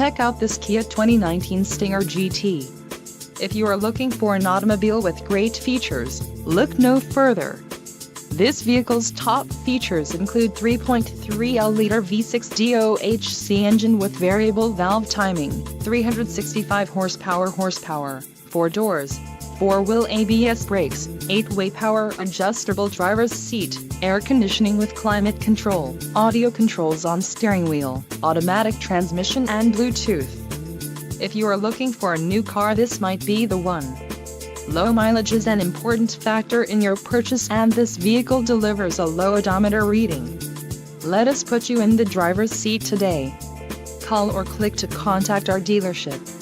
Check out this Kia 2019 Stinger GT. If you are looking for an automobile with great features, look no further. This vehicle's top features include 3.3L V6 DOHC engine with variable valve timing, 365 horsepower, 4 doors, 4-wheel ABS brakes, 8-way power adjustable driver's seat, air conditioning with climate control, audio controls on steering wheel, automatic transmission and Bluetooth. If you are looking for a new car, this might be the one. Low mileage is an important factor in your purchase, and this vehicle delivers a low odometer reading. Let us put you in the driver's seat today. Call or click to contact our dealership.